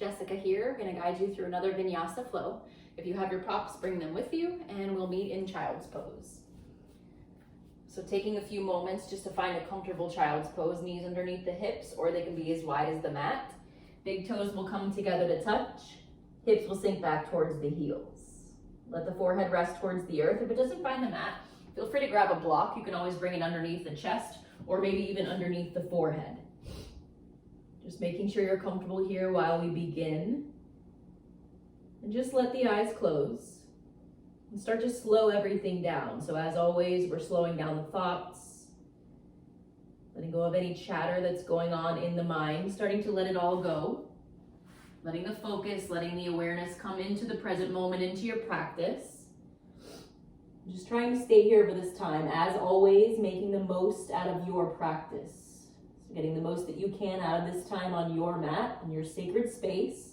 Jessica here, going to guide you through another Vinyasa flow. If you have your props, bring them with you, and we'll meet in child's pose. So taking a few moments just to find a comfortable child's pose, knees underneath the hips, or they can be as wide as the mat. Big toes will come together to touch. Hips will sink back towards the heels. Let the forehead rest towards the earth. If it doesn't find the mat, feel free to grab a block. You can always bring it underneath the chest, or maybe even underneath the forehead. Just making sure you're comfortable here while we begin. And just let the eyes close. And start to slow everything down. So as always, we're slowing down the thoughts. Letting go of any chatter that's going on in the mind. Starting to let it all go. Letting the focus, letting the awareness come into the present moment, into your practice. Just trying to stay here for this time. As always, making the most out of your practice. Getting the most that you can out of this time on your mat, in your sacred space.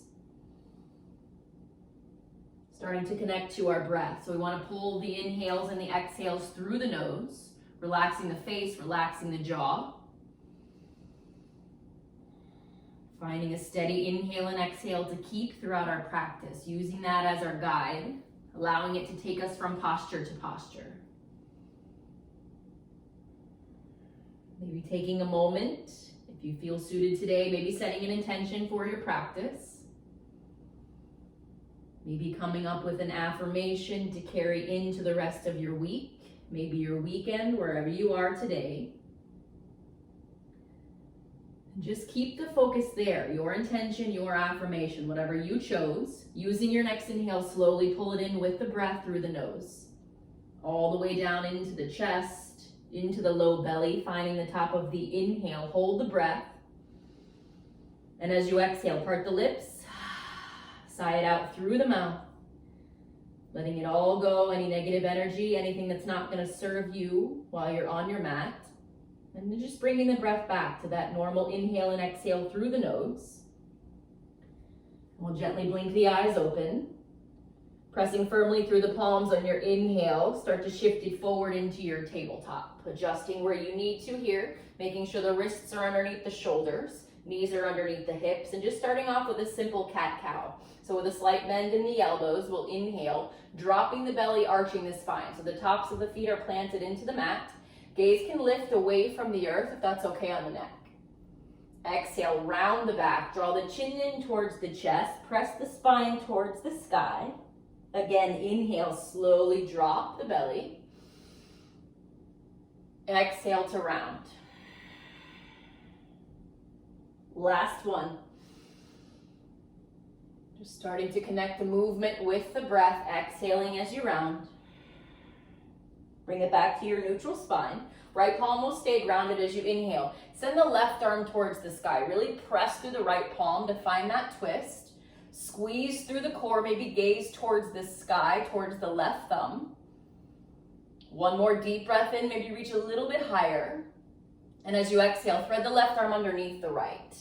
Starting to connect to our breath. So we want to pull the inhales and the exhales through the nose, relaxing the face, relaxing the jaw. Finding a steady inhale and exhale to keep throughout our practice, using that as our guide, allowing it to take us from posture to posture. Maybe taking a moment, if you feel suited today, maybe setting an intention for your practice. Maybe coming up with an affirmation to carry into the rest of your week, maybe your weekend, wherever you are today. And just keep the focus there, your intention, your affirmation, whatever you chose. Using your next inhale, slowly pull it in with the breath through the nose. All the way down into the chest. Into the low belly, finding the top of the inhale. Hold the breath. And as you exhale, part the lips. Sigh it out through the mouth. Letting it all go, any negative energy, anything that's not going to serve you while you're on your mat. And then just bringing the breath back to that normal inhale and exhale through the nose. We'll gently blink the eyes open. Pressing firmly through the palms on your inhale, start to shift it forward into your tabletop. Adjusting where you need to here, making sure the wrists are underneath the shoulders, knees are underneath the hips, and just starting off with a simple cat-cow. So with a slight bend in the elbows, we'll inhale, dropping the belly, arching the spine. So the tops of the feet are planted into the mat. Gaze can lift away from the earth if that's okay on the neck. Exhale, round the back, draw the chin in towards the chest, press the spine towards the sky. Again, inhale, slowly drop the belly. Exhale to round. Last one. Just starting to connect the movement with the breath, exhaling as you round. Bring it back to your neutral spine. Right palm will stay grounded as you inhale. Send the left arm towards the sky. Really press through the right palm to find that twist. Squeeze through the core, maybe gaze towards the sky, towards the left thumb. One more deep breath in, maybe reach a little bit higher. And as you exhale, thread the left arm underneath the right.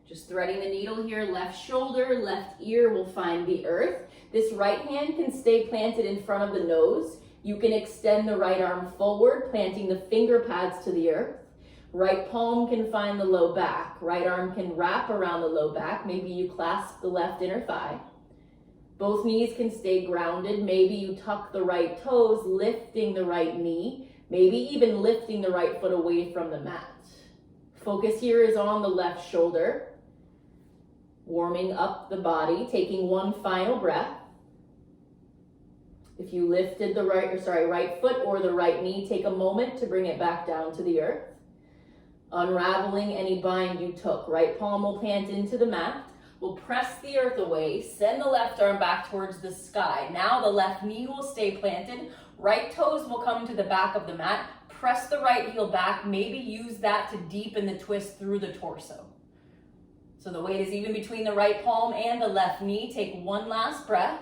Just threading the needle here, left shoulder, left ear will find the earth. This right hand can stay planted in front of the nose. You can extend the right arm forward, planting the finger pads to the earth. Right palm can find the low back. Right arm can wrap around the low back. Maybe you clasp the left inner thigh. Both knees can stay grounded. Maybe you tuck the right toes, lifting the right knee. Maybe even lifting the right foot away from the mat. Focus here is on the left shoulder. Warming up the body, taking one final breath. If you lifted the right foot or the right knee, take a moment to bring it back down to the earth. Unraveling any bind you took. Right palm will plant into the mat. We'll press the earth away. Send the left arm back towards the sky. Now the left knee will stay planted. Right toes will come to the back of the mat. Press the right heel back. Maybe use that to deepen the twist through the torso. So the weight is even between the right palm and the left knee. Take one last breath.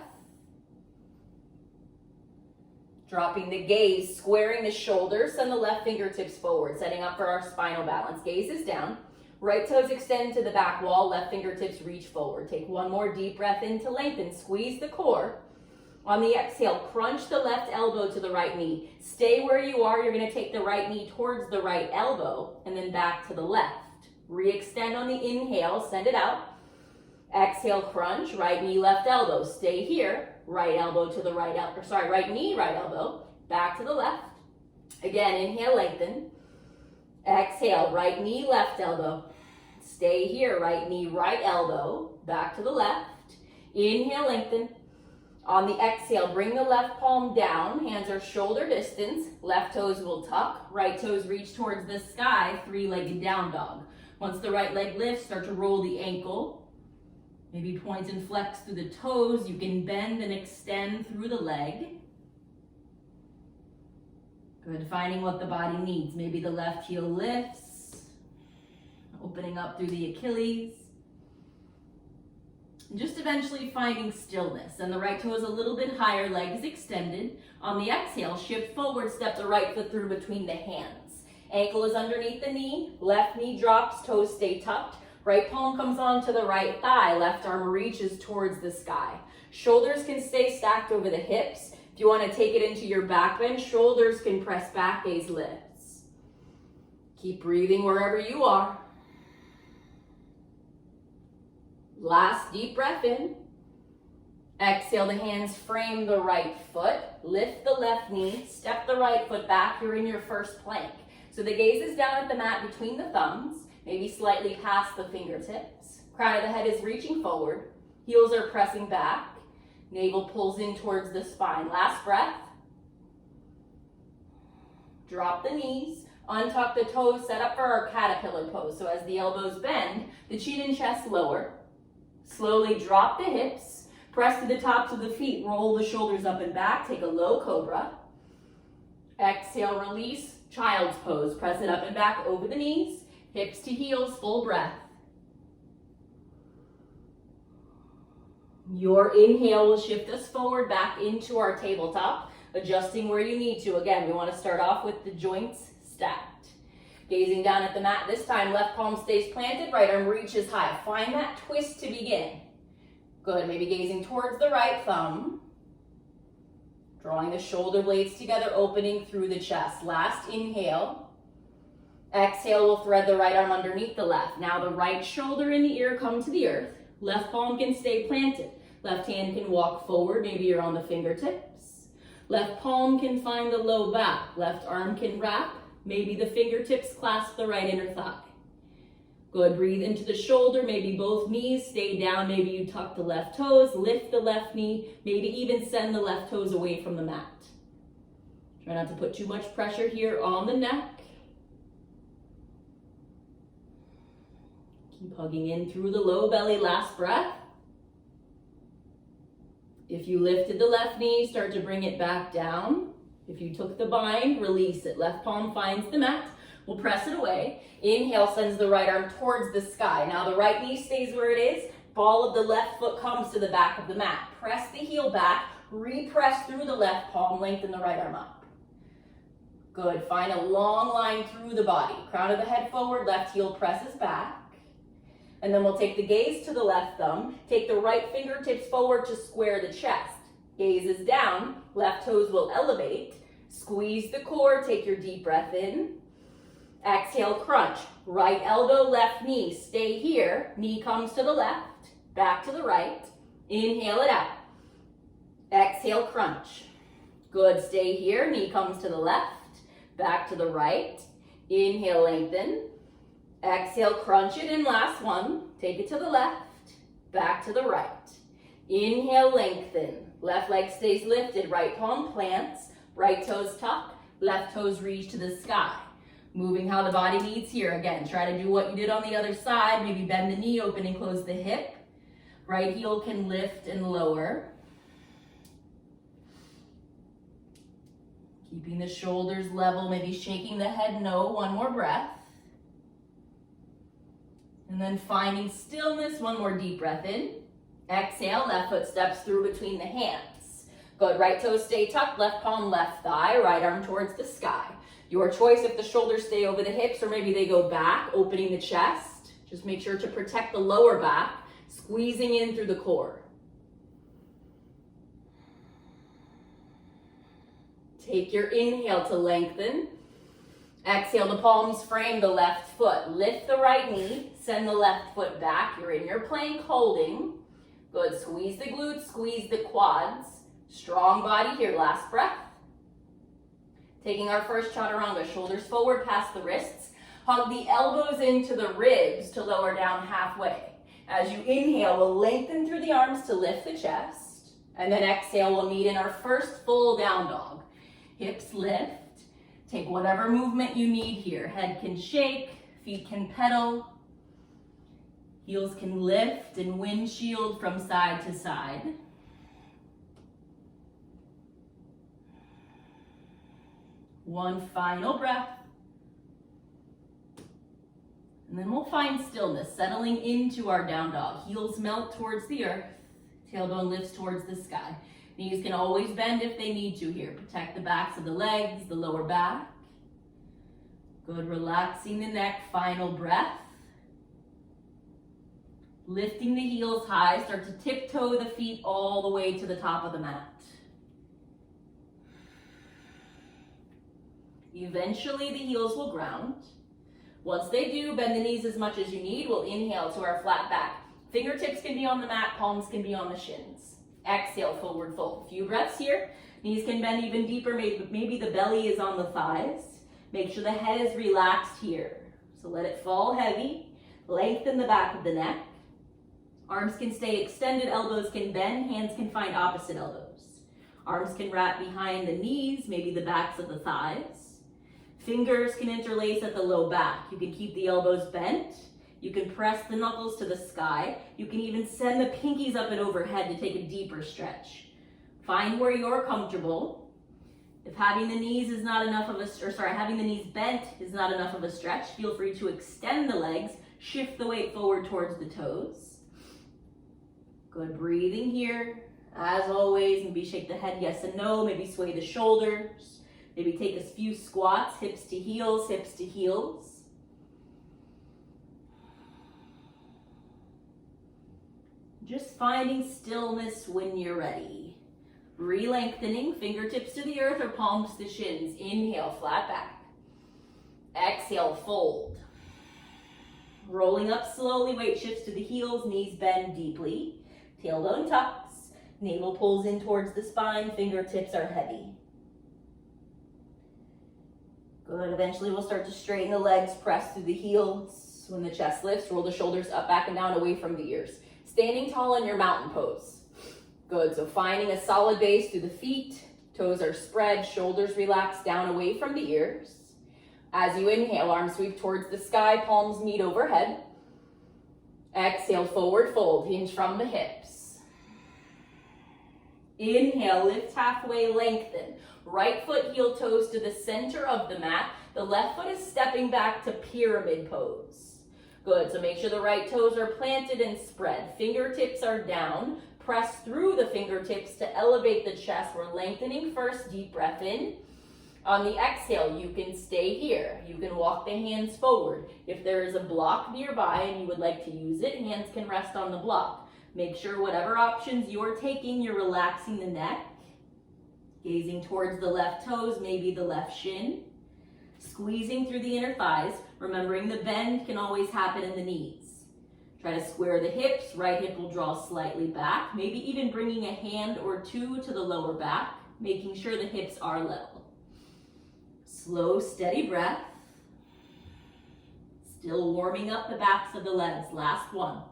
Dropping the gaze, squaring the shoulders, send the left fingertips forward, setting up for our spinal balance. Gaze is down. Right toes extend to the back wall, left fingertips reach forward. Take one more deep breath in to lengthen, squeeze the core. On the exhale, crunch the left elbow to the right knee. Stay where you are. You're going to take the right knee towards the right elbow and then back to the left. Re-extend on the inhale, send it out. Exhale, crunch, right knee, left elbow. Stay here. Right elbow to the right elbow, right knee, right elbow. Back to the left. Again, inhale, lengthen. Exhale, right knee, left elbow. Stay here, right knee, right elbow. Back to the left. Inhale, lengthen. On the exhale, bring the left palm down. Hands are shoulder distance. Left toes will tuck. Right toes reach towards the sky, three-legged down dog. Once the right leg lifts, start to roll the ankle. Maybe point and flex through the toes. You can bend and extend through the leg. Good, finding what the body needs. Maybe the left heel lifts, opening up through the Achilles. And just eventually finding stillness. And the right toe is a little bit higher, legs extended. On the exhale, shift forward, step the right foot through between the hands. Ankle is underneath the knee, left knee drops, toes stay tucked. Right palm comes onto the right thigh, left arm reaches towards the sky. Shoulders can stay stacked over the hips. If you want to take it into your back bend, shoulders can press back, gaze lifts. Keep breathing wherever you are. Last deep breath in. Exhale, the hands frame the right foot. Lift the left knee, step the right foot back. You're in your first plank. So the gaze is down at the mat between the thumbs. Maybe slightly past the fingertips. Crown of the head is reaching forward. Heels are pressing back. Navel pulls in towards the spine. Last breath. Drop the knees. Untuck the toes. Set up for our caterpillar pose. So as the elbows bend, the chin and chest lower. Slowly drop the hips. Press to the tops of the feet. Roll the shoulders up and back. Take a low cobra. Exhale, release. Child's pose. Press it up and back over the knees. Hips to heels, full breath. Your inhale will shift us forward back into our tabletop, adjusting where you need to. Again, we want to start off with the joints stacked. Gazing down at the mat, this time left palm stays planted, right arm reaches high. Find that twist to begin. Good, maybe gazing towards the right thumb. Drawing the shoulder blades together, opening through the chest. Last inhale. Exhale, we'll thread the right arm underneath the left. Now the right shoulder and the ear come to the earth. Left palm can stay planted. Left hand can walk forward. Maybe you're on the fingertips. Left palm can find the low back. Left arm can wrap. Maybe the fingertips clasp the right inner thigh. Good, breathe into the shoulder. Maybe both knees stay down. Maybe you tuck the left toes, lift the left knee. Maybe even send the left toes away from the mat. Try not to put too much pressure here on the neck. Keep hugging in through the low belly, last breath. If you lifted the left knee, start to bring it back down. If you took the bind, release it. Left palm finds the mat. We'll press it away. Inhale sends the right arm towards the sky. Now the right knee stays where it is. Ball of the left foot comes to the back of the mat. Press the heel back. Repress through the left palm. Lengthen the right arm up. Good. Find a long line through the body. Crown of the head forward. Left heel presses back. And then we'll take the gaze to the left thumb. Take the right fingertips forward to square the chest. Gaze is down. Left toes will elevate. Squeeze the core. Take your deep breath in. Exhale, crunch. Right elbow, left knee. Stay here. Knee comes to the left. Back to the right. Inhale it out. Exhale, crunch. Good. Stay here. Knee comes to the left. Back to the right. Inhale, lengthen. Exhale, crunch it in. Last one. Take it to the left. Back to the right. Inhale, lengthen. Left leg stays lifted. Right palm plants. Right toes tuck. Left toes reach to the sky. Moving how the body needs here. Again, try to do what you did on the other side. Maybe bend the knee, open and close the hip. Right heel can lift and lower. Keeping the shoulders level, maybe shaking the head no. One more breath. And then finding stillness, one more deep breath in. Exhale, left foot steps through between the hands. Good, right toes stay tucked, left palm, left thigh, right arm towards the sky. Your choice if the shoulders stay over the hips or maybe they go back, opening the chest. Just make sure to protect the lower back, squeezing in through the core. Take your inhale to lengthen. Exhale, the palms frame the left foot. Lift the right knee, send the left foot back. You're in your plank holding. Good, squeeze the glutes, squeeze the quads. Strong body here, last breath. Taking our first chaturanga, shoulders forward past the wrists. Hug the elbows into the ribs to lower down halfway. As you inhale, we'll lengthen through the arms to lift the chest. And then exhale, we'll meet in our first full down dog. Hips lift. Take whatever movement you need here. Head can shake, feet can pedal. Heels can lift and windshield from side to side. One final breath. And then we'll find stillness, settling into our down dog. Heels melt towards the earth. Tailbone lifts towards the sky. Knees can always bend if they need to here. Protect the backs of the legs, the lower back. Good, relaxing the neck, final breath. Lifting the heels high, start to tiptoe the feet all the way to the top of the mat. Eventually the heels will ground. Once they do, bend the knees as much as you need. We'll inhale to our flat back. Fingertips can be on the mat, palms can be on the shins. Exhale, forward fold. A few breaths here. Knees can bend even deeper. Maybe the belly is on the thighs. Make sure the head is relaxed here. So let it fall heavy. Lengthen the back of the neck. Arms can stay extended, elbows can bend, hands can find opposite elbows. Arms can wrap behind the knees, maybe the backs of the thighs. Fingers can interlace at the low back. You can keep the elbows bent. You can press the knuckles to the sky. You can even send the pinkies up and overhead to take a deeper stretch. Find where you're comfortable. If having the knees is not enough of having the knees bent is not enough of a stretch, feel free to extend the legs, shift the weight forward towards the toes. Good, breathing here. As always, maybe shake the head yes and no, maybe sway the shoulders. Maybe take a few squats, hips to heels, hips to heels. Just finding stillness when you're ready. Re-lengthening, fingertips to the earth or palms to shins. Inhale, flat back. Exhale, fold. Rolling up slowly, weight shifts to the heels, knees bend deeply. Tailbone tucks, navel pulls in towards the spine, fingertips are heavy. Good, eventually we'll start to straighten the legs, press through the heels. When the chest lifts, roll the shoulders up, back, and down away from the ears. Standing tall in your mountain pose. Good, so finding a solid base through the feet, toes are spread, shoulders relax down away from the ears. As you inhale, arms sweep towards the sky, palms meet overhead. Exhale, forward fold, hinge from the hips. Inhale, lift halfway, lengthen. Right foot, heel toes to the center of the mat. The left foot is stepping back to pyramid pose. Good, so make sure the right toes are planted and spread. Fingertips are down. Press through the fingertips to elevate the chest. We're lengthening first, deep breath in. On the exhale, you can stay here. You can walk the hands forward. If there is a block nearby and you would like to use it, hands can rest on the block. Make sure whatever options you're taking, you're relaxing the neck. Gazing towards the left toes, maybe the left shin. Squeezing through the inner thighs, remembering the bend can always happen in the knees. Try to square the hips, right hip will draw slightly back, maybe even bringing a hand or two to the lower back, making sure the hips are level. Slow, steady breath. Still warming up the backs of the legs, last one.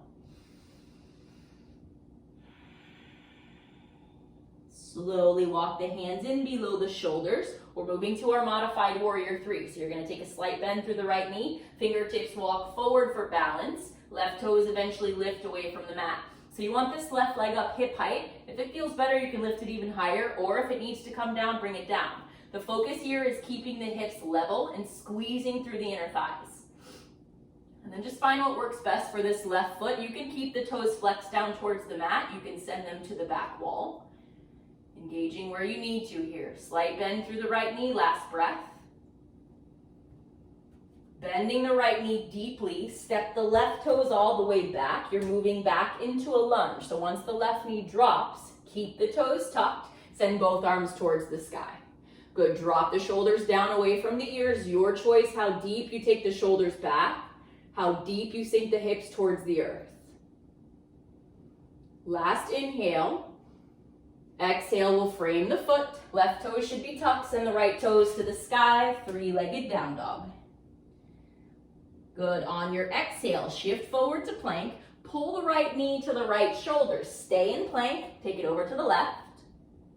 Slowly walk the hands in below the shoulders. We're moving to our modified warrior three. So you're going to take a slight bend through the right knee. Fingertips walk forward for balance. Left toes eventually lift away from the mat. So you want this left leg up hip height. If it feels better, you can lift it even higher. Or if it needs to come down, bring it down. The focus here is keeping the hips level and squeezing through the inner thighs. And then just find what works best for this left foot. You can keep the toes flexed down towards the mat. You can send them to the back wall. Engaging where you need to here. Slight bend through the right knee, last breath. Bending the right knee deeply, step the left toes all the way back. You're moving back into a lunge. So once the left knee drops, keep the toes tucked, send both arms towards the sky. Good, drop the shoulders down away from the ears. Your choice how deep you take the shoulders back, how deep you sink the hips towards the earth. Last inhale. Exhale, we'll frame the foot. Left toes should be tucked, send the right toes to the sky. Three-legged down dog. Good, on your exhale, shift forward to plank. Pull the right knee to the right shoulder. Stay in plank, take it over to the left,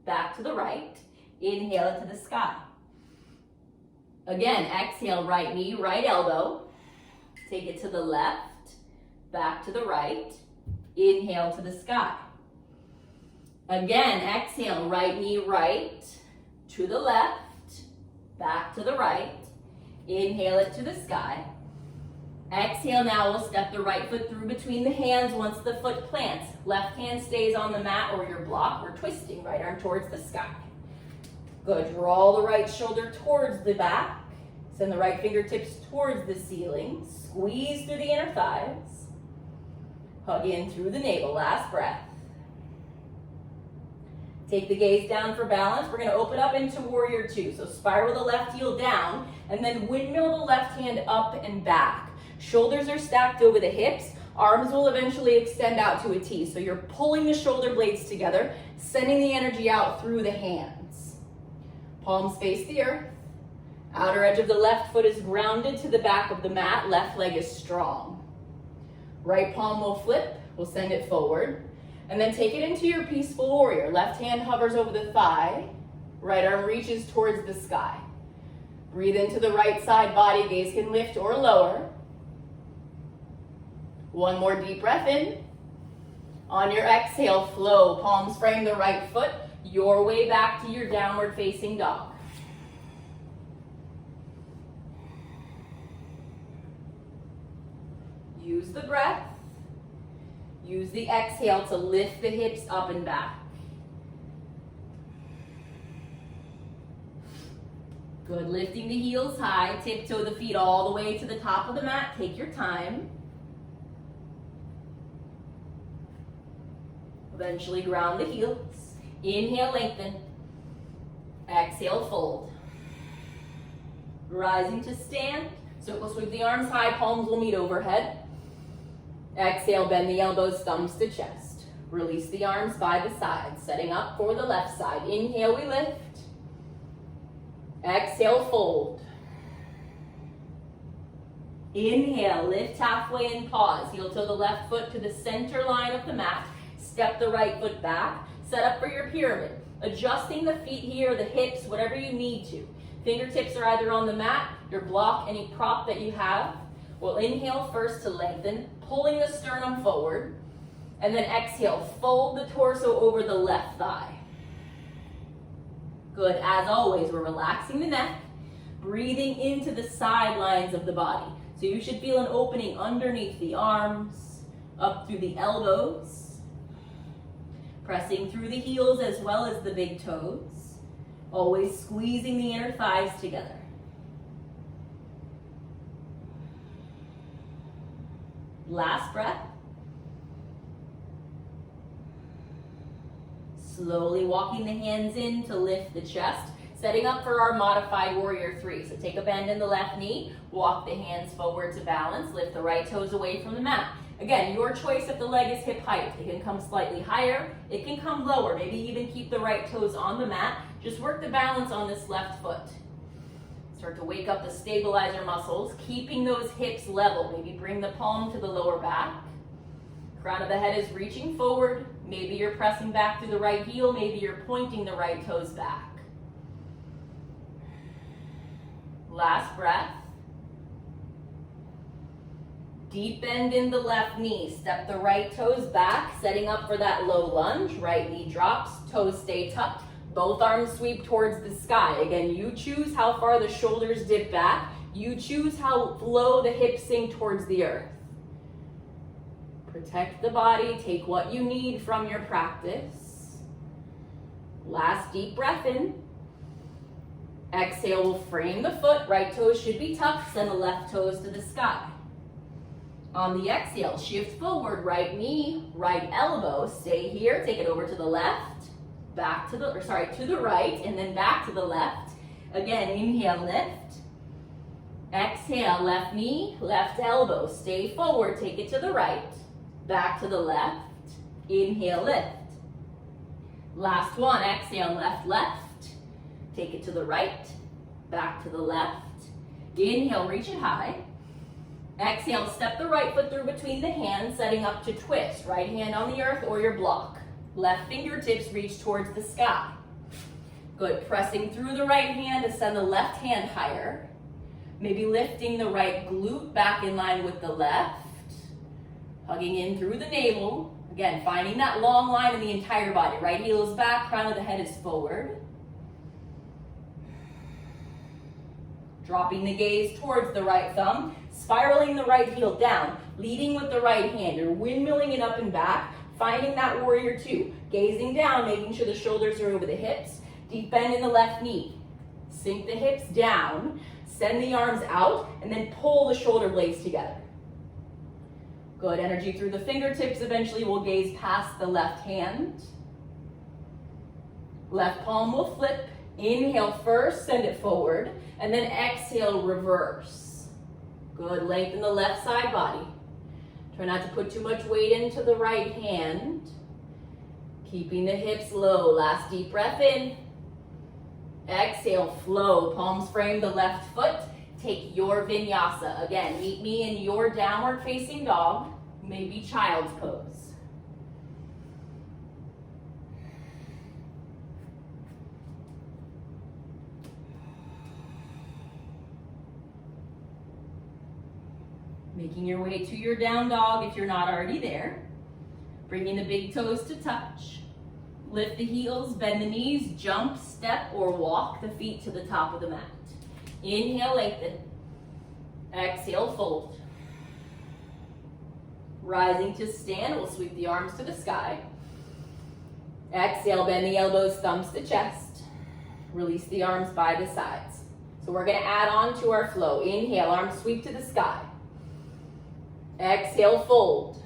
back to the right. Inhale it to the sky. Again, exhale, right knee, right elbow. Take it to the left, back to the right. Inhale to the sky. Again, exhale, right knee, right, to the left, back to the right. Inhale it to the sky. Exhale, now we'll step the right foot through between the hands once the foot plants. Left hand stays on the mat or your block. We're twisting, right arm towards the sky. Good, draw the right shoulder towards the back. Send the right fingertips towards the ceiling. Squeeze through the inner thighs. Hug in through the navel, last breath. Take the gaze down for balance. We're gonna open up into warrior two. So spiral the left heel down and then windmill the left hand up and back. Shoulders are stacked over the hips. Arms will eventually extend out to a T. So you're pulling the shoulder blades together, sending the energy out through the hands. Palms face the earth. Outer edge of the left foot is grounded to the back of the mat. Left leg is strong. Right palm will flip. We'll send it forward. And then take it into your peaceful warrior. Left hand hovers over the thigh. Right arm reaches towards the sky. Breathe into the right side body. Gaze can lift or lower. One more deep breath in. On your exhale, flow. Palms frame the right foot. Your way back to your downward facing dog. Use the breath. Use the exhale to lift the hips up and back. Good, lifting the heels high, tiptoe the feet all the way to the top of the mat. Take your time. Eventually ground the heels. Inhale, lengthen. Exhale, fold. Rising to stand. Circle sweep the arms high, palms will meet overhead. Exhale, bend the elbows, thumbs to chest. Release the arms by the sides, setting up for the left side. Inhale, we lift. Exhale, fold. Inhale, lift halfway and pause. Heel toe the left foot to the center line of the mat. Step the right foot back. Set up for your pyramid. Adjusting the feet here, the hips, whatever you need to. Fingertips are either on the mat, your block, any prop that you have. We'll inhale first to lengthen, pulling the sternum forward. And then exhale, fold the torso over the left thigh. Good, as always, we're relaxing the neck, breathing into the sidelines of the body. So you should feel an opening underneath the arms, up through the elbows, pressing through the heels as well as the big toes, always squeezing the inner thighs together. Last breath. Slowly walking the hands in to lift the chest, setting up for our modified warrior three. So take a bend in the left knee, walk the hands forward to balance, lift the right toes away from the mat. Again, your choice if the leg is hip height. It can come slightly higher, it can come lower, maybe even keep the right toes on the mat. Just work the balance on this left foot. Start to wake up the stabilizer muscles, keeping those hips level. Maybe bring the palm to the lower back. Crown of the head is reaching forward. Maybe you're pressing back through the right heel. Maybe you're pointing the right toes back. Last breath. Deep bend in the left knee. Step the right toes back, setting up for that low lunge. Right knee drops, toes stay tucked. Both arms sweep towards the sky. Again, you choose how far the shoulders dip back. You choose how low the hips sink towards the earth. Protect the body. Take what you need from your practice. Last deep breath in. Exhale, we'll frame the foot. Right toes should be tucked. Send the left toes to the sky. On the exhale, shift forward. Right knee, right elbow. Stay here. Take it over to the left. Back to the, to the right, and then back to the left. Again, inhale, lift. Exhale, left knee, left elbow. Stay forward, take it to the right. Back to the left. Inhale, lift. Last one, exhale, left, left. Take it to the right. Back to the left. Inhale, reach it high. Exhale, step the right foot through between the hands, setting up to twist. Right hand on the earth or your block. Left fingertips reach towards the sky. Good, pressing through the right hand to send the left hand higher. Maybe lifting the right glute back in line with the left. Hugging in through the navel. Again, finding that long line in the entire body. Right heel is back, crown of the head is forward. Dropping the gaze towards the right thumb. Spiraling the right heel down. Leading with the right hand. You're windmilling it up and back. Finding that warrior two. Gazing down, making sure the shoulders are over the hips. Deep bend in the left knee. Sink the hips down. Send the arms out, and then pull the shoulder blades together. Good, energy through the fingertips. Eventually we'll gaze past the left hand. Left palm will flip. Inhale first, send it forward, and then exhale, reverse. Good, lengthen the left side body. Try not to put too much weight into the right hand. Keeping the hips low. Last deep breath in. Exhale, flow. Palms frame the left foot. Take your vinyasa. Again, meet me in your downward facing dog, maybe child's pose. Making your way to your down dog if you're not already there. Bringing the big toes to touch. Lift the heels, bend the knees, jump, step, or walk the feet to the top of the mat. Inhale, lengthen. Exhale, fold. Rising to stand, we'll sweep the arms to the sky. Exhale, bend the elbows, thumbs to chest. Release the arms by the sides. So we're gonna add on to our flow. Inhale, arms sweep to the sky. Exhale, fold.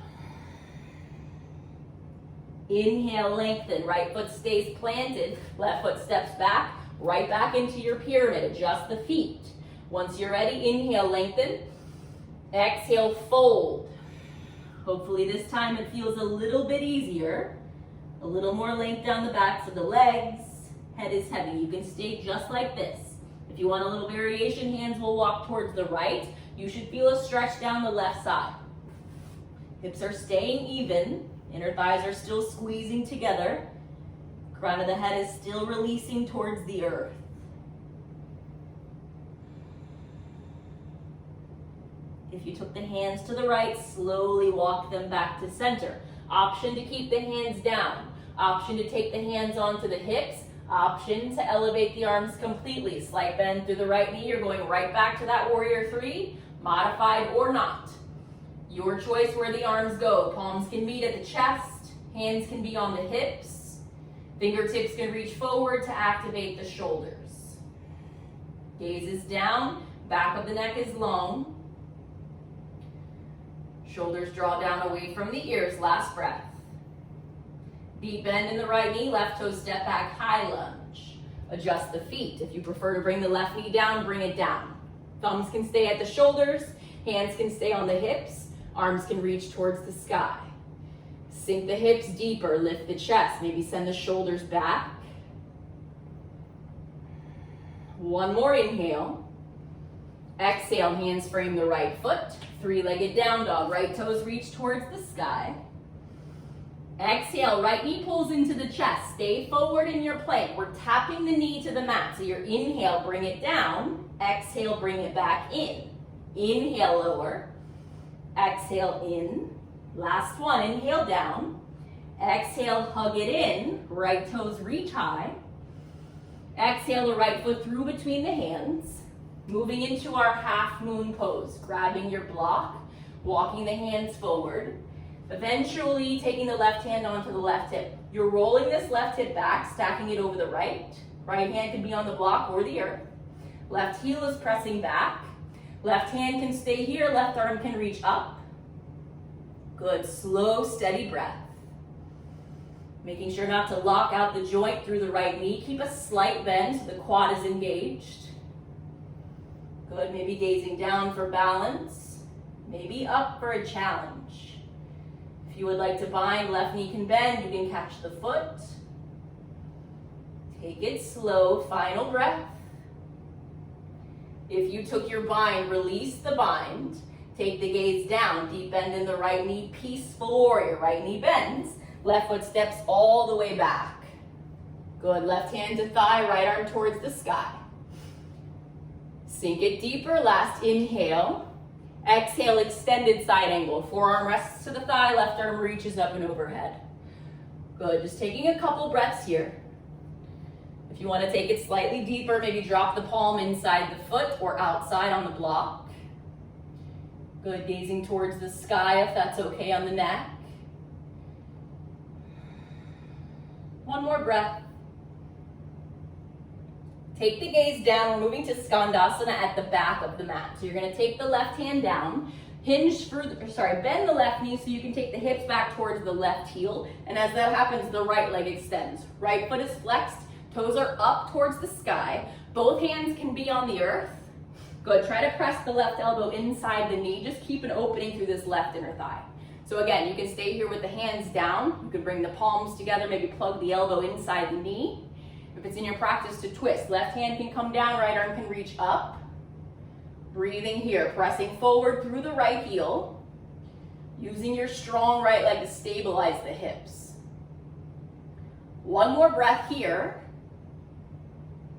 Inhale, lengthen. Right foot stays planted. Left foot steps back. Right back into your pyramid. Adjust the feet. Once you're ready, inhale, lengthen. Exhale, fold. Hopefully this time it feels a little bit easier. A little more length down the backs of the legs. Head is heavy. You can stay just like this. If you want a little variation, hands will walk towards the right. You should feel a stretch down the left side. Hips are staying even. Inner thighs are still squeezing together. Crown of the head is still releasing towards the earth. If you took the hands to the right, slowly walk them back to center. Option to keep the hands down. Option to take the hands onto the hips. Option to elevate the arms completely. Slight bend through the right knee. You're going right back to that warrior three, modified or not. Your choice where the arms go. Palms can meet at the chest. Hands can be on the hips. Fingertips can reach forward to activate the shoulders. Gaze is down. Back of the neck is long. Shoulders draw down away from the ears. Last breath. Deep bend in the right knee. Left toe step back. High lunge. Adjust the feet. If you prefer to bring the left knee down, bring it down. Thumbs can stay at the shoulders. Hands can stay on the hips. Arms can reach towards the sky. Sink the hips deeper, lift the chest, maybe send the shoulders back. One more inhale. Exhale, hands frame the right foot. Three-legged down dog, right toes reach towards the sky. Exhale, right knee pulls into the chest. Stay forward in your plank. We're tapping the knee to the mat. So your inhale, bring it down. Exhale, bring it back in. Inhale, lower. Exhale, in. Last one, inhale down. Exhale, hug it in. Right toes reach high. Exhale the right foot through between the hands. Moving into our half moon pose. Grabbing your block, walking the hands forward. Eventually taking the left hand onto the left hip. You're rolling this left hip back, stacking it over the right. Right hand can be on the block or the earth. Left heel is pressing back. Left hand can stay here, left arm can reach up. Good, slow, steady breath. Making sure not to lock out the joint through the right knee. Keep a slight bend so the quad is engaged. Good, maybe gazing down for balance. Maybe up for a challenge. If you would like to bind, left knee can bend, you can catch the foot. Take it slow, final breath. If you took your bind, release the bind. Take the gaze down, deep bend in the right knee, peaceful warrior. Right knee bends, left foot steps all the way back. Good, left hand to thigh, right arm towards the sky. Sink it deeper, last inhale. Exhale, extended side angle. Forearm rests to the thigh, left arm reaches up and overhead. Good, just taking a couple breaths here. If you want to take it slightly deeper, maybe drop the palm inside the foot or outside on the block. Good, gazing towards the sky if that's okay on the neck. One more breath. Take the gaze down. We're moving to Skandasana at the back of the mat. So you're going to take the left hand down, bend the left knee so you can take the hips back towards the left heel. And as that happens, the right leg extends. Right foot is flexed, toes are up towards the sky. Both hands can be on the earth. Good, try to press the left elbow inside the knee. Just keep an opening through this left inner thigh. So again, you can stay here with the hands down. You can bring the palms together, maybe plug the elbow inside the knee. If it's in your practice to twist, left hand can come down, right arm can reach up. Breathing here, pressing forward through the right heel. Using your strong right leg to stabilize the hips. One more breath here.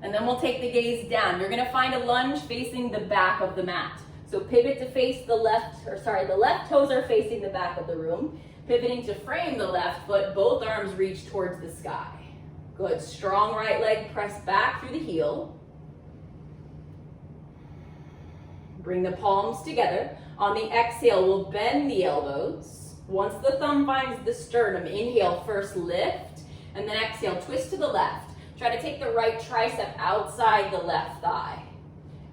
And then we'll take the gaze down. You're gonna find a lunge facing the back of the mat. So pivot to face the left toes are facing the back of the room. Pivoting to frame the left foot, both arms reach towards the sky. Good, strong right leg, press back through the heel. Bring the palms together. On the exhale, we'll bend the elbows. Once the thumb finds the sternum, inhale, first lift, and then exhale, twist to the left. Try to take the right tricep outside the left thigh.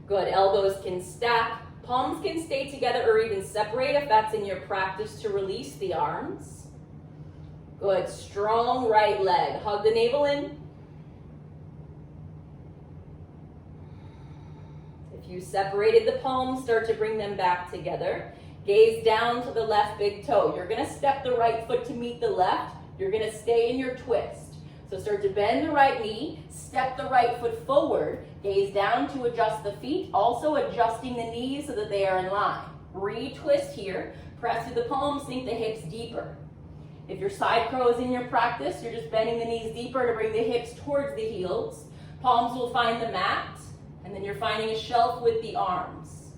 Good, elbows can stack, palms can stay together or even separate if that's in your practice to release the arms. Good, strong right leg. Hug the navel in. If you separated the palms, start to bring them back together. Gaze down to the left big toe. You're gonna step the right foot to meet the left. You're gonna stay in your twist. So start to bend the right knee, step the right foot forward, gaze down to adjust the feet, also adjusting the knees so that they are in line. Retwist here, press through the palms, sink the hips deeper. If your side crow is in your practice, you're just bending the knees deeper to bring the hips towards the heels. Palms will find the mat, and then you're finding a shelf with the arms.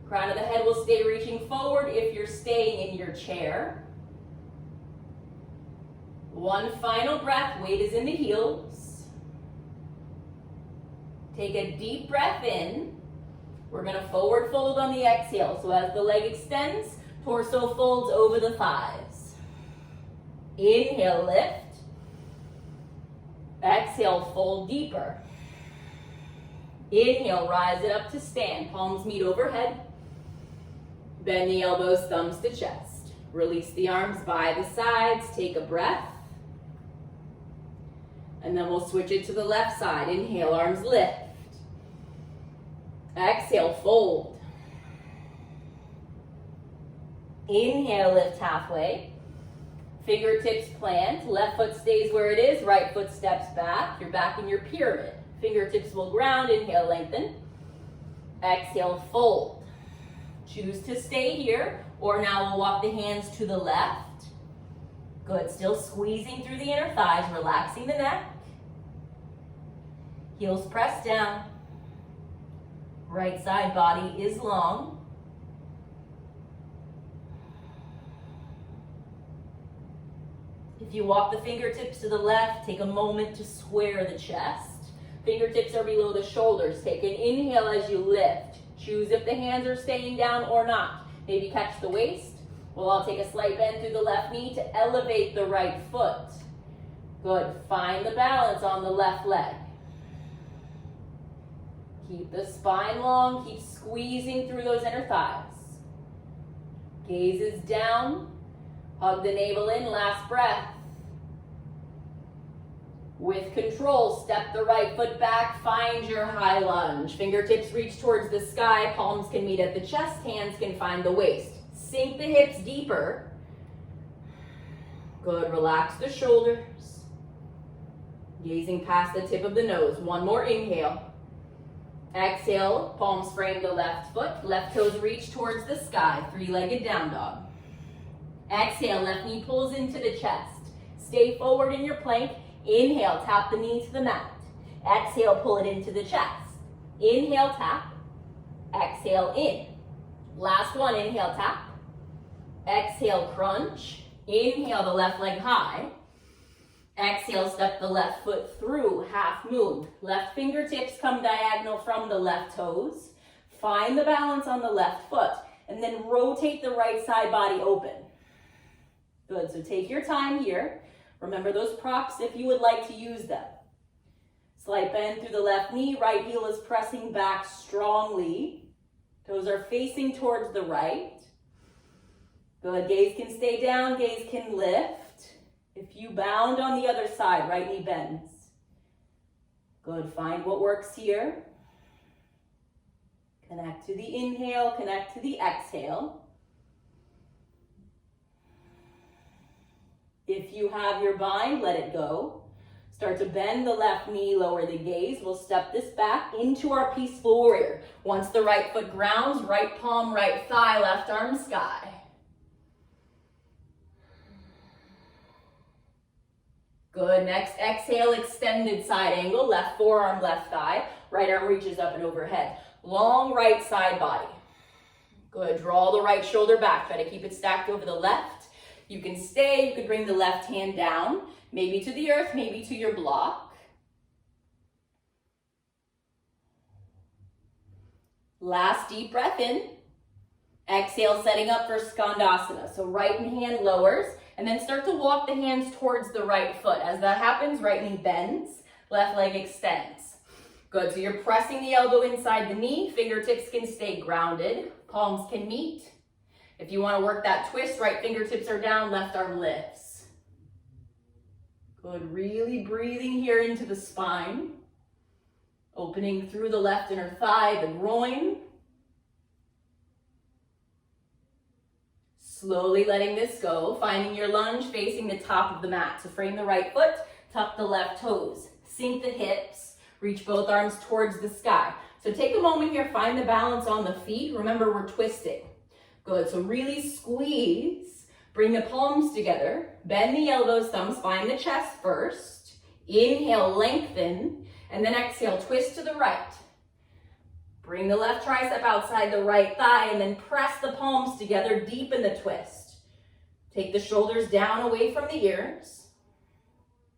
Crown of the head will stay reaching forward if you're staying in your chair. One final breath, weight is in the heels. Take a deep breath in. We're gonna forward fold on the exhale. So as the leg extends, torso folds over the thighs. Inhale, lift. Exhale, fold deeper. Inhale, rise it up to stand. Palms meet overhead. Bend the elbows, thumbs to chest. Release the arms by the sides. Take a breath. And then we'll switch it to the left side. Inhale, arms lift. Exhale, fold. Inhale, lift halfway. Fingertips plant. Left foot stays where it is. Right foot steps back. You're back in your pyramid. Fingertips will ground. Inhale, lengthen. Exhale, fold. Choose to stay here, or now we'll walk the hands to the left. Good, still squeezing through the inner thighs, relaxing the neck. Heels press down. Right side body is long. If you walk the fingertips to the left, take a moment to square the chest. Fingertips are below the shoulders. Take an inhale as you lift. Choose if the hands are staying down or not. Maybe catch the waist. We'll all take a slight bend through the left knee to elevate the right foot. Good. Find the balance on the left leg. Keep the spine long. Keep squeezing through those inner thighs. Gaze is down. Hug the navel in. Last breath. With control, step the right foot back, find your high lunge. Fingertips reach towards the sky, palms can meet at the chest, hands can find the waist. Sink the hips deeper. Good, relax the shoulders. Gazing past the tip of the nose. One more inhale. Exhale, palms frame the left foot, left toes reach towards the sky, three-legged down dog. Exhale, left knee pulls into the chest. Stay forward in your plank. Inhale, tap the knee to the mat. Exhale, pull it into the chest. Inhale, tap. Exhale, in. Last one, inhale, tap. Exhale, crunch. Inhale, the left leg high. Exhale, step the left foot through, half moon. Left fingertips come diagonal from the left toes. Find the balance on the left foot, and then rotate the right side body open. Good, so take your time here. Remember those props if you would like to use them. Slight bend through the left knee, right heel is pressing back strongly. Toes are facing towards the right. Good, gaze can stay down, gaze can lift. If you bound on the other side, right knee bends. Good, find what works here. Connect to the inhale, connect to the exhale. If you have your bind, let it go. Start to bend the left knee, lower the gaze. We'll step this back into our peaceful warrior. Once the right foot grounds, right palm, right thigh, left arm sky. Good, next exhale, extended side angle, left forearm, left thigh, right arm reaches up and overhead. Long right side body. Good, draw the right shoulder back, try to keep it stacked over the left. You can stay, you could bring the left hand down, maybe to the earth, maybe to your block. Last deep breath in. Exhale, setting up for Skandasana. So right hand lowers, and then start to walk the hands towards the right foot. As that happens, right knee bends, left leg extends. Good, so you're pressing the elbow inside the knee, fingertips can stay grounded, palms can meet. If you want to work that twist, right fingertips are down, left arm lifts. Good, really breathing here into the spine. Opening through the left inner thigh, the groin. Slowly letting this go, finding your lunge facing the top of the mat. So frame the right foot, tuck the left toes, sink the hips, reach both arms towards the sky. So take a moment here, find the balance on the feet. Remember, we're twisting. Good, so really squeeze, bring the palms together, bend the elbows, thumbs, find the chest first. Inhale, lengthen, and then exhale, twist to the right. Bring the left tricep outside the right thigh, and then press the palms together, deepen the twist. Take the shoulders down away from the ears.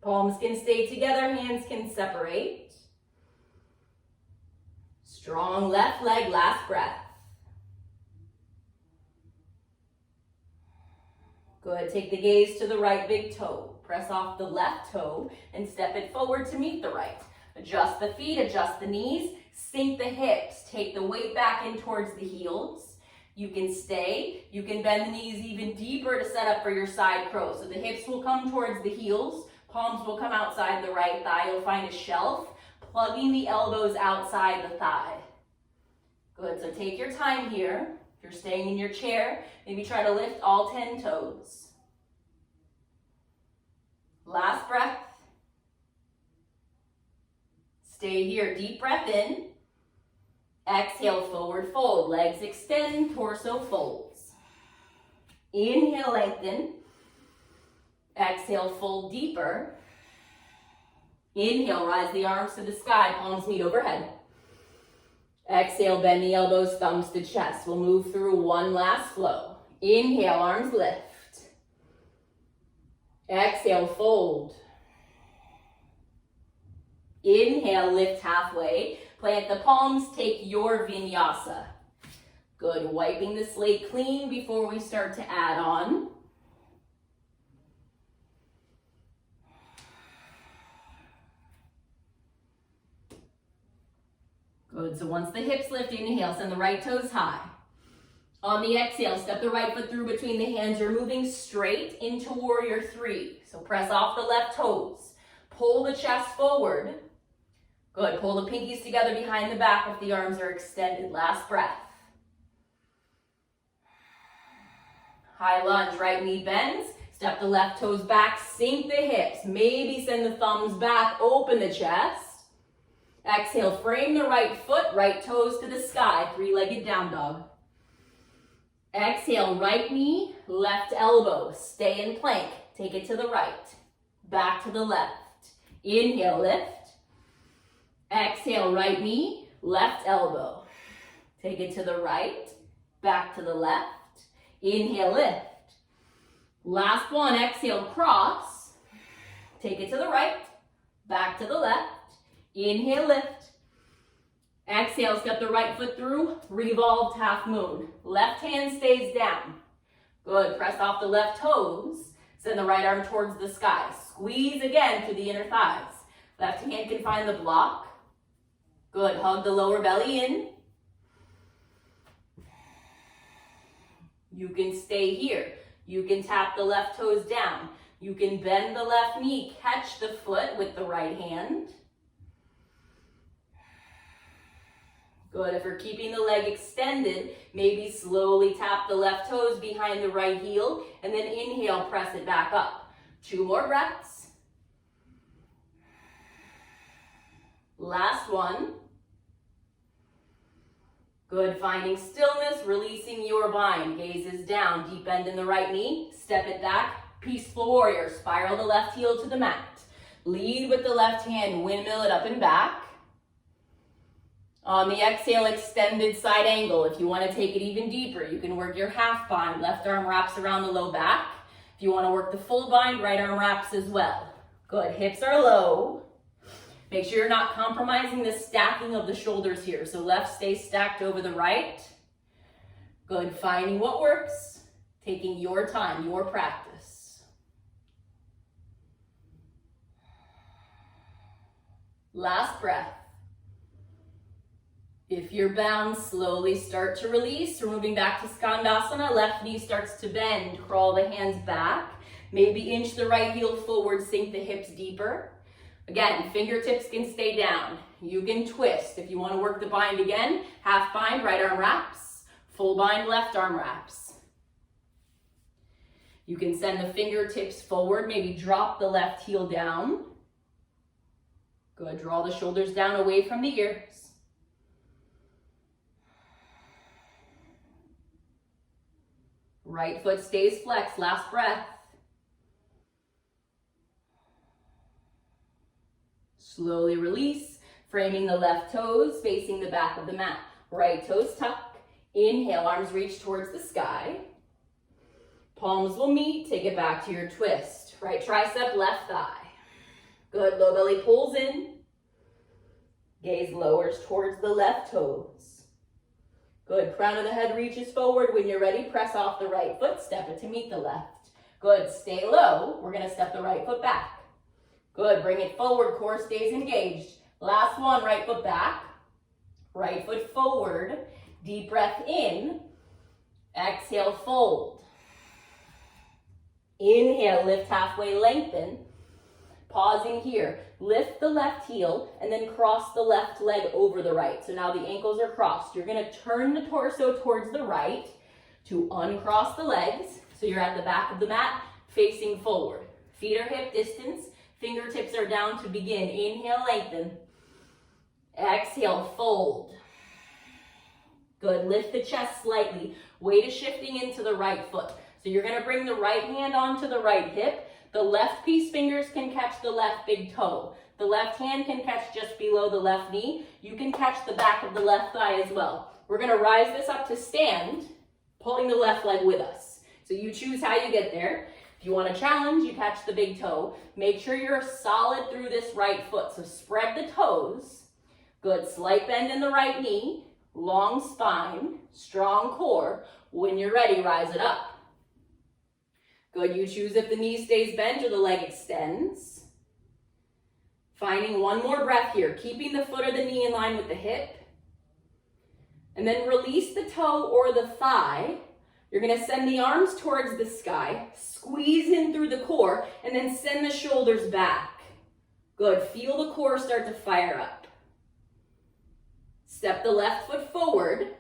Palms can stay together, hands can separate. Strong left leg, last breath. Good, take the gaze to the right big toe. Press off the left toe and step it forward to meet the right. Adjust the feet, adjust the knees, sink the hips. Take the weight back in towards the heels. You can stay, you can bend the knees even deeper to set up for your side crow. So the hips will come towards the heels, palms will come outside the right thigh. You'll find a shelf, plugging the elbows outside the thigh. Good, so take your time here. If you're staying in your chair, maybe try to lift all 10 toes. Last breath. Stay here, deep breath in. Exhale, forward fold. Legs extend, torso folds. Inhale, lengthen. Exhale, fold deeper. Inhale, rise the arms to the sky, palms meet overhead. Exhale, bend the elbows, thumbs to chest. We'll move through one last flow. Inhale, arms lift. Exhale, fold. Inhale, lift halfway. Plant the palms, take your Vinyasa. Good, wiping the slate clean before we start to add on. Good, so once the hips lift, inhale, send the right toes high. On the exhale, step the right foot through between the hands. You're moving straight into warrior three. So press off the left toes. pull the chest forward. Good, pull the pinkies together behind the back if the arms are extended. Last breath. High lunge, right knee bends. Step the left toes back, sink the hips. Maybe send the thumbs back, open the chest. Exhale, frame the right foot, right toes to the sky. Three-legged down dog. Exhale, right knee, left elbow. Stay in plank. Take it to the right. Back to the left. Inhale, lift. Exhale, right knee, left elbow. Take it to the right. Back to the left. Inhale, lift. Last one, exhale, cross. Take it to the right, back to the left. Inhale, lift. Exhale, step the right foot through, revolved half moon. Left hand stays down. Good, press off the left toes. Send the right arm towards the sky. Squeeze again to the inner thighs. Left hand can find the block. Good, hug the lower belly in. You can stay here. You can tap the left toes down. You can bend the left knee, catch the foot with the right hand. Good, if you're keeping the leg extended, maybe slowly tap the left toes behind the right heel, and then inhale, press it back up. 2 more breaths. Last one. Good, finding stillness, releasing your bind. Gaze is down, deep bend in the right knee, step it back, peaceful warrior. Spiral the left heel to the mat. Lead with the left hand, windmill it up and back. On the exhale, extended side angle. If you want to take it even deeper, you can work your half bind. Left arm wraps around the low back. If you want to work the full bind, right arm wraps as well. Good, hips are low. Make sure you're not compromising the stacking of the shoulders here. So left stays stacked over the right. Good, finding what works. Taking your time, your practice. Last breath. If you're bound, slowly start to release. We're moving back to Skandasana. Left knee starts to bend. Crawl the hands back. Maybe inch the right heel forward, sink the hips deeper. Again, fingertips can stay down. You can twist. If you want to work the bind again, half bind, right arm wraps. Full bind, left arm wraps. You can send the fingertips forward, maybe drop the left heel down. Good, draw the shoulders down away from the ears. Right foot stays flexed, last breath. Slowly release, framing the left toes, facing the back of the mat. Right toes tuck. Inhale, arms reach towards the sky. Palms will meet, take it back to your twist. Right tricep, left thigh. Good, low belly pulls in. Gaze lowers towards the left toes. Good, crown of the head reaches forward. When you're ready, press off the right foot, step it to meet the left. Good, stay low. We're gonna step the right foot back. Good, bring it forward, core stays engaged. Last one, right foot back. Right foot forward. Deep breath in. Exhale, fold. Inhale, lift halfway, lengthen. Pausing here. Lift the left heel and then cross the left leg over the right. So now the ankles are crossed. You're gonna turn the torso towards the right to uncross the legs. So you're at the back of the mat, facing forward. Feet are hip distance. Fingertips are down to begin. Inhale, lengthen. Exhale, fold. Good, lift the chest slightly. Weight is shifting into the right foot. So you're gonna bring the right hand onto the right hip. The left piece fingers can catch the left big toe. The left hand can catch just below the left knee. You can catch the back of the left thigh as well. We're gonna rise this up to stand, pulling the left leg with us. So you choose how you get there. If you want a challenge, you catch the big toe. Make sure you're solid through this right foot. So spread the toes. Good, slight bend in the right knee. Long spine, strong core. When you're ready, rise it up. Good, you choose if the knee stays bent or the leg extends. Finding one more breath here, keeping the foot or the knee in line with the hip. And then release the toe or the thigh. You're gonna send the arms towards the sky, squeeze in through the core, and then send the shoulders back. Good, feel the core start to fire up. Step the left foot forward,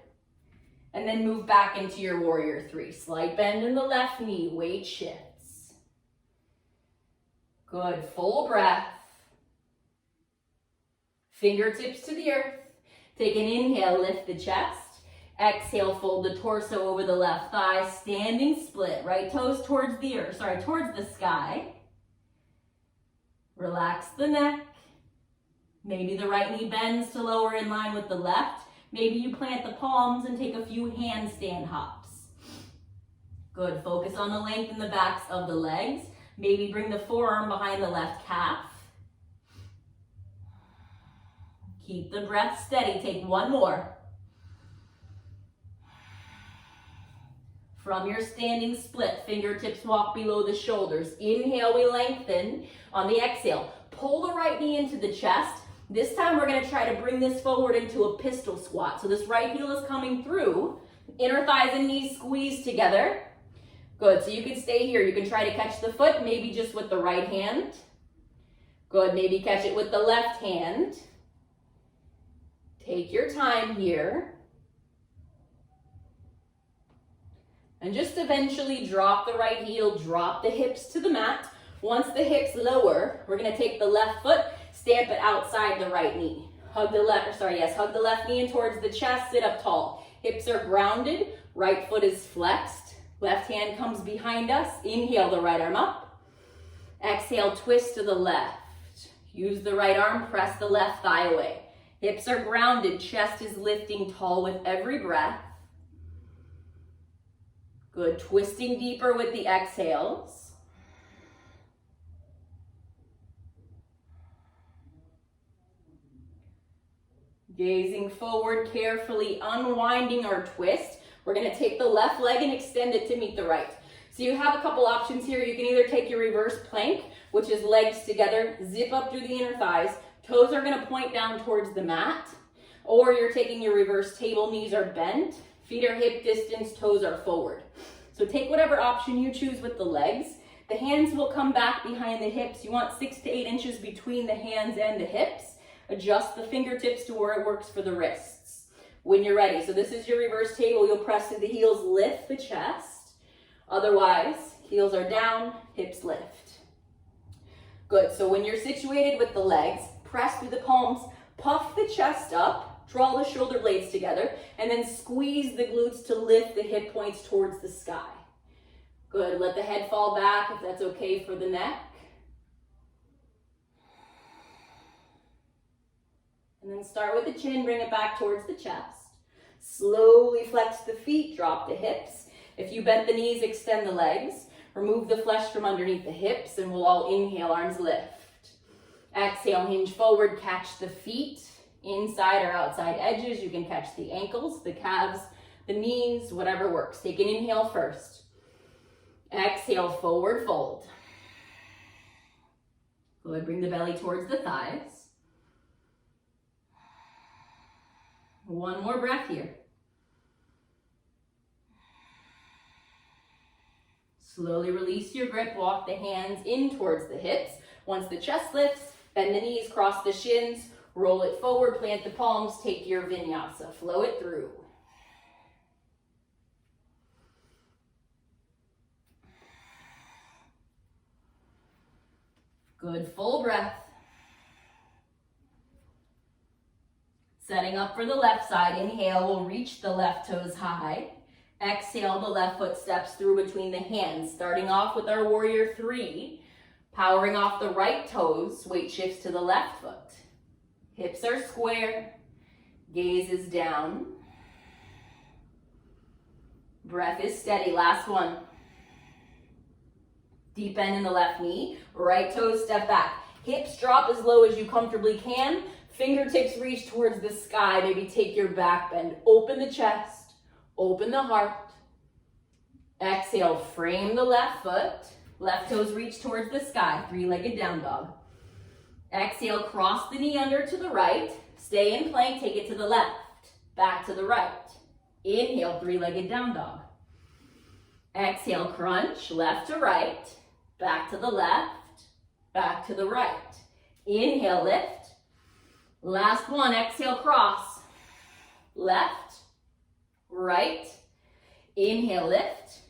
and then move back into your warrior three. Slight bend in the left knee, weight shifts. Good, full breath. Fingertips to the earth. Take an inhale, lift the chest. Exhale, fold the torso over the left thigh, standing split. Right toes towards the earth, towards the sky. Relax the neck. Maybe the right knee bends to lower in line with the left. Maybe you plant the palms and take a few handstand hops. Good, focus on the length in the backs of the legs. Maybe bring the forearm behind the left calf. Keep the breath steady, take one more. From your standing split, fingertips walk below the shoulders. Inhale, we lengthen. On the exhale, pull the right knee into the chest. This time we're gonna try to bring this forward into a pistol squat. So this right heel is coming through. Inner thighs and knees squeeze together. Good, so you can stay here. You can try to catch the foot, maybe just with the right hand. Good, maybe catch it with the left hand. Take your time here. And just eventually drop the right heel, drop the hips to the mat. Once the hips lower, we're gonna take the left foot, stamp it outside the right knee. Hug the left knee in towards the chest, sit up tall. Hips are grounded, right foot is flexed. Left hand comes behind us. Inhale the right arm up. Exhale, twist to the left. Use the right arm, press the left thigh away. Hips are grounded, chest is lifting tall with every breath. Good, twisting deeper with the exhales. Gazing forward carefully, unwinding our twist. We're gonna take the left leg and extend it to meet the right. So you have a couple options here. You can either take your reverse plank, which is legs together, zip up through the inner thighs, toes are gonna point down towards the mat, or you're taking your reverse table, knees are bent, feet are hip distance, toes are forward. So take whatever option you choose with the legs. The hands will come back behind the hips. You want 6 to 8 inches between the hands and the hips. Adjust the fingertips to where it works for the wrists when you're ready. So this is your reverse table. You'll press to the heels, lift the chest. Otherwise, heels are down, hips lift. Good, so when you're situated with the legs, press through the palms, puff the chest up, draw the shoulder blades together, and then squeeze the glutes to lift the hip points towards the sky. Good, let the head fall back if that's okay for the neck. And then start with the chin, bring it back towards the chest. Slowly flex the feet, drop the hips. If you bent the knees, extend the legs. Remove the flesh from underneath the hips, and we'll all inhale, arms lift. Exhale, hinge forward, catch the feet, inside or outside edges. You can catch the ankles, the calves, the knees, whatever works. Take an inhale first. Exhale, forward fold. Good, bring the belly towards the thighs. One more breath here. Slowly release your grip, walk the hands in towards the hips. Once the chest lifts, bend the knees, cross the shins, roll it forward, plant the palms, take your vinyasa, flow it through. Good, full breath. Setting up for the left side, inhale, we'll reach the left toes high. Exhale, the left foot steps through between the hands, starting off with our warrior three. Powering off the right toes, weight shifts to the left foot. Hips are square, gaze is down. Breath is steady, last one. Deep bend in the left knee, right toes step back. Hips drop as low as you comfortably can. Fingertips reach towards the sky, maybe take your back bend. Open the chest, open the heart. Exhale, frame the left foot. Left toes reach towards the sky, three-legged down dog. Exhale, cross the knee under to the right. Stay in plank, take it to the left, back to the right. Inhale, three-legged down dog. Exhale, crunch, left to right, back to the left, back to the right. Inhale, lift. Last one, exhale, cross. Left, right. Inhale, lift.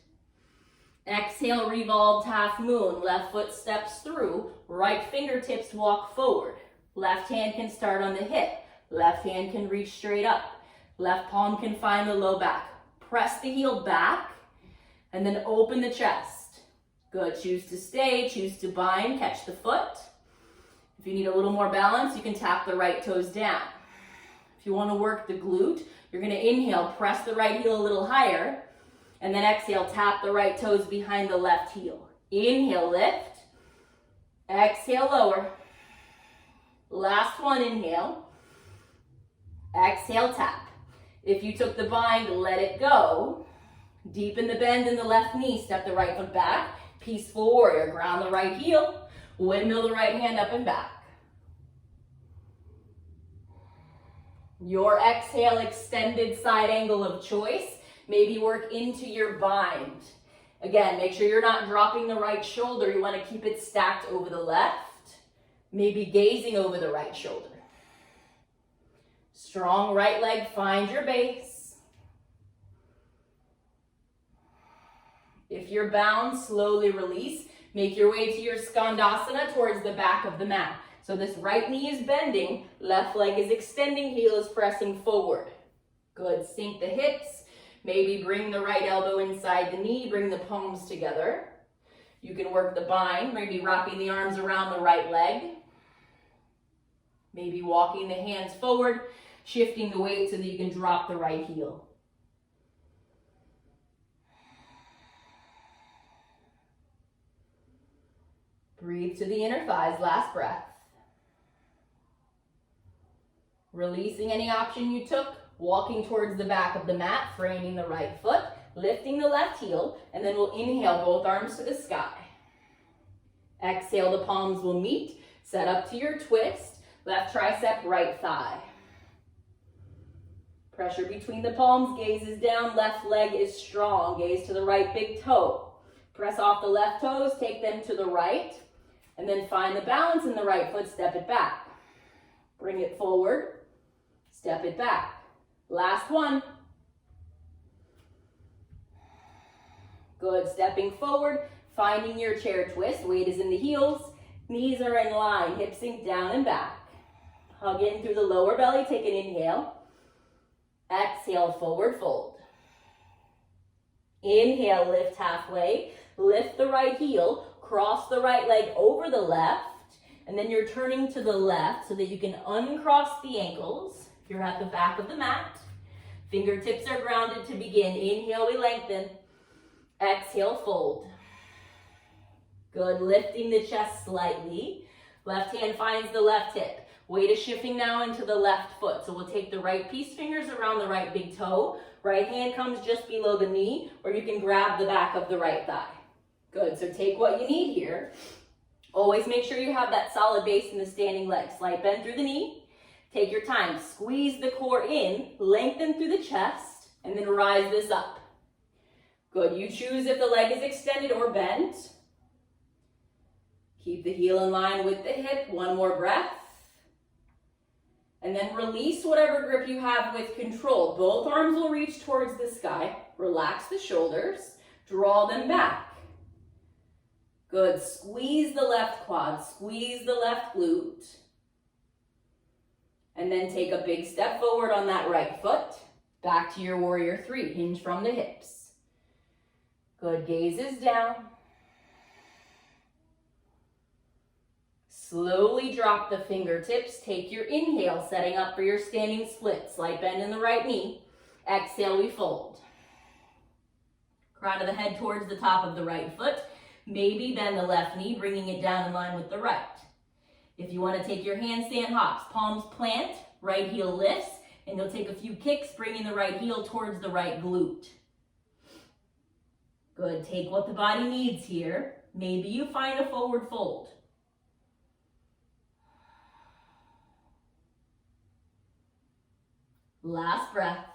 Exhale, revolved half moon. Left foot steps through. Right fingertips walk forward. Left hand can start on the hip. Left hand can reach straight up. Left palm can find the low back. Press the heel back and then open the chest. Good, choose to stay, choose to bind, catch the foot. If you need a little more balance, you can tap the right toes down. If you want to work the glute, you're going to inhale, press the right heel a little higher, and then exhale, tap the right toes behind the left heel. Inhale, lift. Exhale, lower. Last one, inhale. Exhale, tap. If you took the bind, let it go. Deepen the bend in the left knee, step the right foot back. Peaceful warrior, ground the right heel. Windmill the right hand up and back. Your exhale, extended side angle of choice. Maybe work into your bind. Again, make sure you're not dropping the right shoulder. You want to keep it stacked over the left. Maybe gazing over the right shoulder. Strong right leg, find your base. If you're bound, slowly release. Make your way to your skandasana towards the back of the mat. So this right knee is bending, left leg is extending, heel is pressing forward. Good, sink the hips. Maybe bring the right elbow inside the knee, bring the palms together. You can work the bind, maybe wrapping the arms around the right leg. Maybe walking the hands forward, shifting the weight so that you can drop the right heel. Breathe to the inner thighs, last breath. Releasing any option you took, walking towards the back of the mat, framing the right foot, lifting the left heel, and then we'll inhale both arms to the sky. Exhale, the palms will meet, set up to your twist, left tricep, right thigh. Pressure between the palms, gaze is down, left leg is strong, gaze to the right big toe. Press off the left toes, take them to the right, and then find the balance in the right foot, step it back. Bring it forward, step it back. Last one. Good, stepping forward, finding your chair twist, weight is in the heels, knees are in line, hips sink down and back. Hug in through the lower belly, take an inhale. Exhale, forward fold. Inhale, lift halfway, lift the right heel, cross the right leg over the left, and then you're turning to the left so that you can uncross the ankles. You're at the back of the mat. Fingertips are grounded to begin. Inhale, we lengthen. Exhale, fold. Good, lifting the chest slightly. Left hand finds the left hip. Weight is shifting now into the left foot. So we'll take the right peace fingers around the right big toe. Right hand comes just below the knee, or you can grab the back of the right thigh. Good, so take what you need here. Always make sure you have that solid base in the standing leg. Slight bend through the knee. Take your time, squeeze the core in, lengthen through the chest, and then rise this up. Good, you choose if the leg is extended or bent. Keep the heel in line with the hip, one more breath. And then release whatever grip you have with control. Both arms will reach towards the sky. Relax the shoulders, draw them back. Good, squeeze the left quad, squeeze the left glute. And then take a big step forward on that right foot. Back to your warrior three, hinge from the hips. Good, gaze is down. Slowly drop the fingertips. Take your inhale, setting up for your standing split. Slight bend in the right knee. Exhale, we fold. Crown of the head towards the top of the right foot. Maybe bend the left knee, bringing it down in line with the right. If you want to take your handstand hops, palms plant, right heel lifts, and you'll take a few kicks, bringing the right heel towards the right glute. Good, take what the body needs here. Maybe you find a forward fold. Last breath.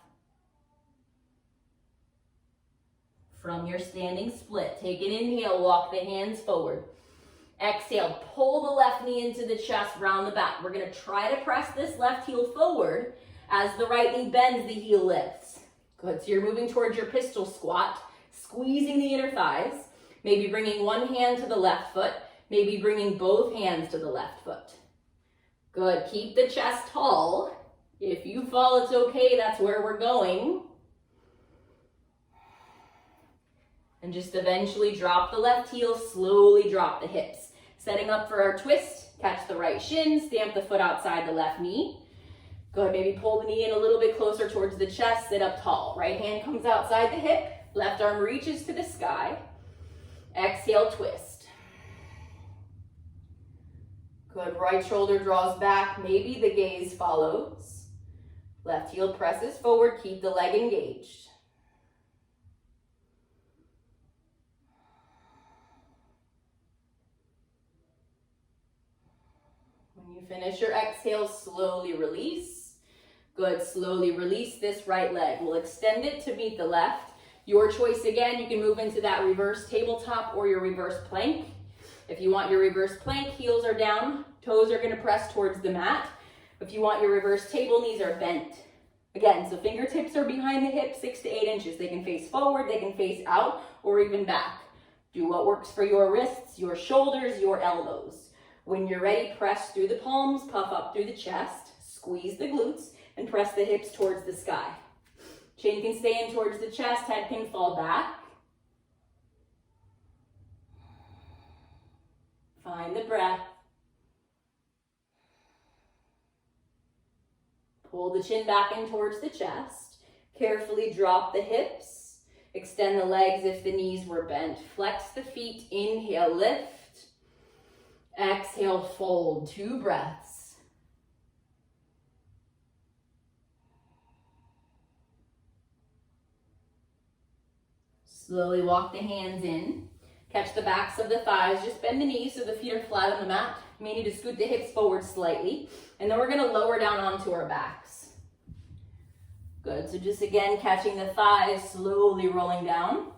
From your standing split, take an inhale, walk the hands forward. Exhale, pull the left knee into the chest, round the back. We're gonna try to press this left heel forward. As the right knee bends, the heel lifts. Good, so you're moving towards your pistol squat, squeezing the inner thighs, maybe bringing one hand to the left foot, maybe bringing both hands to the left foot. Good, keep the chest tall. If you fall, it's okay, that's where we're going. And just eventually drop the left heel, slowly drop the hips. Setting up for our twist, catch the right shin, stamp the foot outside the left knee. Good, maybe pull the knee in a little bit closer towards the chest, sit up tall. Right hand comes outside the hip, left arm reaches to the sky. Exhale, twist. Good, right shoulder draws back, maybe the gaze follows. Left heel presses forward, keep the leg engaged. When you finish your exhale, slowly release. Good, slowly release this right leg. We'll extend it to meet the left. Your choice again, you can move into that reverse tabletop or your reverse plank. If you want your reverse plank, heels are down, toes are gonna press towards the mat. If you want your reverse table, knees are bent. Again, so fingertips are behind the hips, 6 to 8 inches. They can face forward, they can face out, or even back. Do what works for your wrists, your shoulders, your elbows. When you're ready, press through the palms, puff up through the chest, squeeze the glutes, and press the hips towards the sky. Chin can stay in towards the chest, head can fall back. Find the breath. Pull the chin back in towards the chest. Carefully drop the hips. Extend the legs if the knees were bent. Flex the feet. Inhale, lift. Exhale, fold. 2 breaths. Slowly walk the hands in. Catch the backs of the thighs. Just bend the knees so the feet are flat on the mat. You may need to scoot the hips forward slightly. And then we're going to lower down onto our backs. Good. So just again, catching the thighs, slowly rolling down.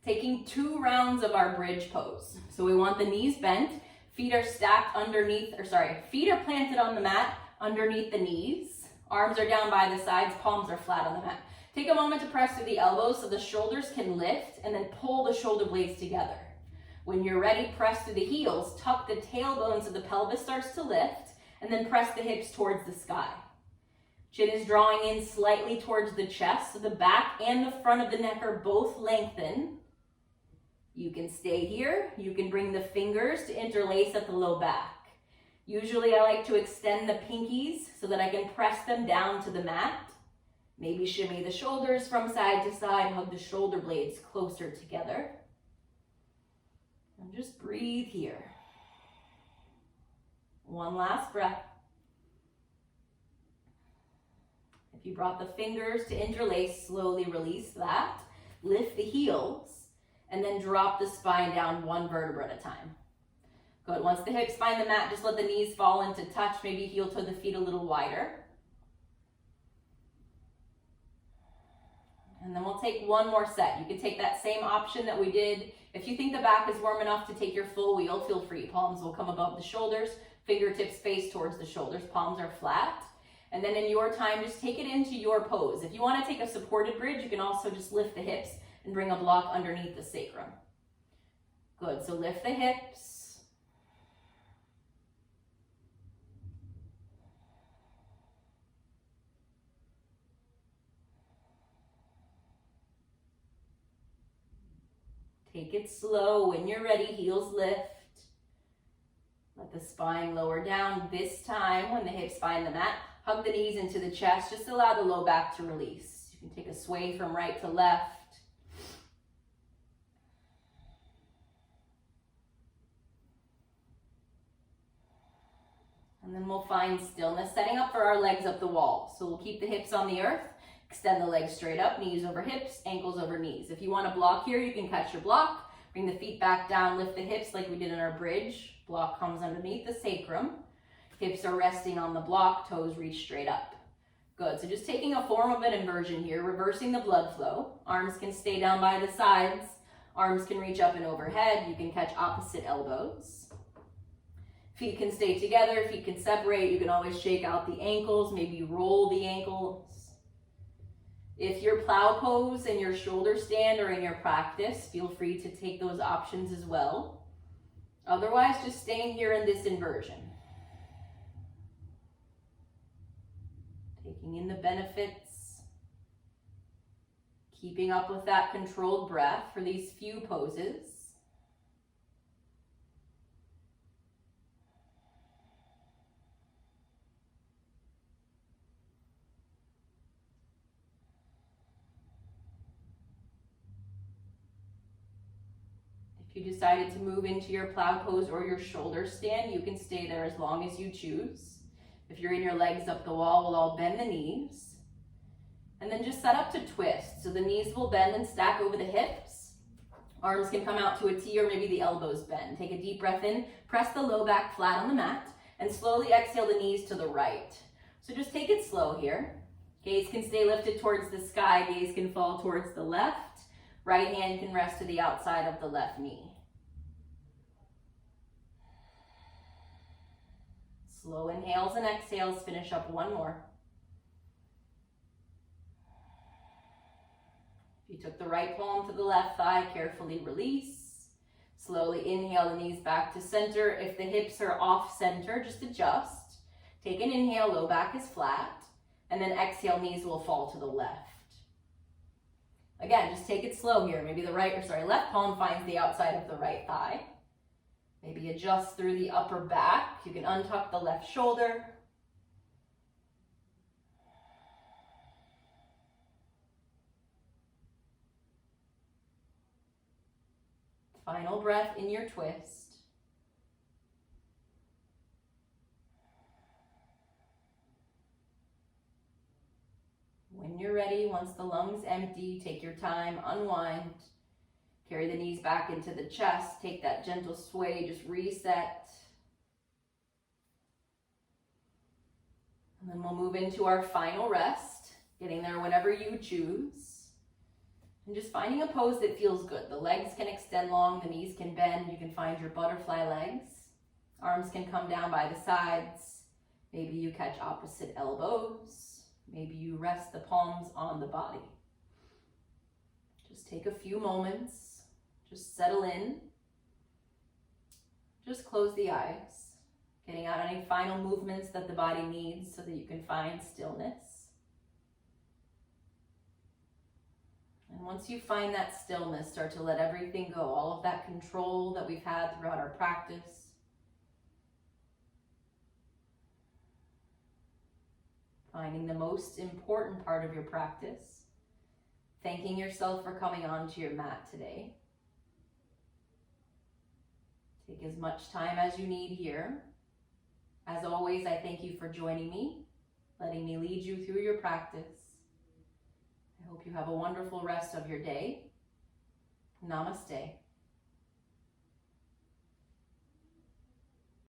Taking 2 rounds of our bridge pose. So we want the knees bent. Feet are stacked underneath, feet are planted on the mat underneath the knees. Arms are down by the sides, palms are flat on the mat. Take a moment to press through the elbows so the shoulders can lift and then pull the shoulder blades together. When you're ready, press through the heels, tuck the tailbone so the pelvis starts to lift, and then press the hips towards the sky. Chin is drawing in slightly towards the chest, so the back and the front of the neck are both lengthened. You can stay here. You can bring the fingers to interlace at the low back. Usually I like to extend the pinkies so that I can press them down to the mat. Maybe shimmy the shoulders from side to side, hug the shoulder blades closer together. And just breathe here. One last breath. If you brought the fingers to interlace, slowly release that. Lift the heels. And then drop the spine down 1 vertebra at a time. Good. Once the hips find the mat, just let the knees fall into touch. Maybe heel toe the feet a little wider. And then we'll take 1 more set. You can take that same option that we did. If you think the back is warm enough to take your full wheel, feel free. Palms will come above the shoulders. Fingertips face towards the shoulders. Palms are flat. And then in your time, just take it into your pose. If you want to take a supported bridge, you can also just lift the hips and bring a block underneath the sacrum. Good, so lift the hips. Take it slow. When you're ready, heels lift. Let the spine lower down. This time, when the hips find the mat, hug the knees into the chest. Just allow the low back to release. You can take a sway from right to left. And then we'll find stillness, setting up for our legs up the wall. So we'll keep the hips on the earth, extend the legs straight up, knees over hips, ankles over knees. If you want to block here, you can catch your block, bring the feet back down, lift the hips like we did in our bridge. Block comes underneath the sacrum. Hips are resting on the block, toes reach straight up. Good, so just taking a form of an inversion here, reversing the blood flow. Arms can stay down by the sides, Arms can reach up and overhead. You can catch opposite elbows. Feet can stay together, feet can separate. You can always shake out the ankles, maybe roll the ankles. If your plow pose and your shoulder stand are in your practice, feel free to take those options as well. Otherwise, just staying here in this inversion. Taking in the benefits. Keeping up with that controlled breath for these few poses. If you decided to move into your plow pose or your shoulder stand, you can stay there as long as you choose. If you're in your legs up the wall, we'll all bend the knees. And then just set up to twist. So the knees will bend and stack over the hips. Arms can come out to a T or maybe the elbows bend. Take a deep breath in, press the low back flat on the mat, and slowly exhale the knees to the right. So just take it slow here. Gaze can stay lifted towards the sky, gaze can fall towards the left. Right hand can rest to the outside of the left knee. Slow inhales and exhales, finish up one more. If you took the right palm to the left thigh, carefully release. Slowly inhale the knees back to center. If the hips are off center, just adjust. Take an inhale, low back is flat, and then exhale, knees will fall to the left. Again, just take it slow here. Maybe the left palm finds the outside of the right thigh. Maybe adjust through the upper back. You can untuck the left shoulder. Final breath in your twist. When you're ready, once the lungs empty, take your time, unwind. Carry the knees back into the chest. Take that gentle sway, just reset. And then we'll move into our final rest, getting there whenever you choose. And just finding a pose that feels good. The legs can extend long, the knees can bend. You can find your butterfly legs. Arms can come down by the sides. Maybe you catch opposite elbows. Maybe you rest the palms on the body. Just take a few moments. Just settle in. Just close the eyes. Getting out any final movements that the body needs so that you can find stillness. And once you find that stillness, start to let everything go. All of that control that we've had throughout our practice. Finding the most important part of your practice. Thanking yourself for coming onto your mat today. Take as much time as you need here. As always, I thank you for joining me, letting me lead you through your practice. I hope you have a wonderful rest of your day. Namaste.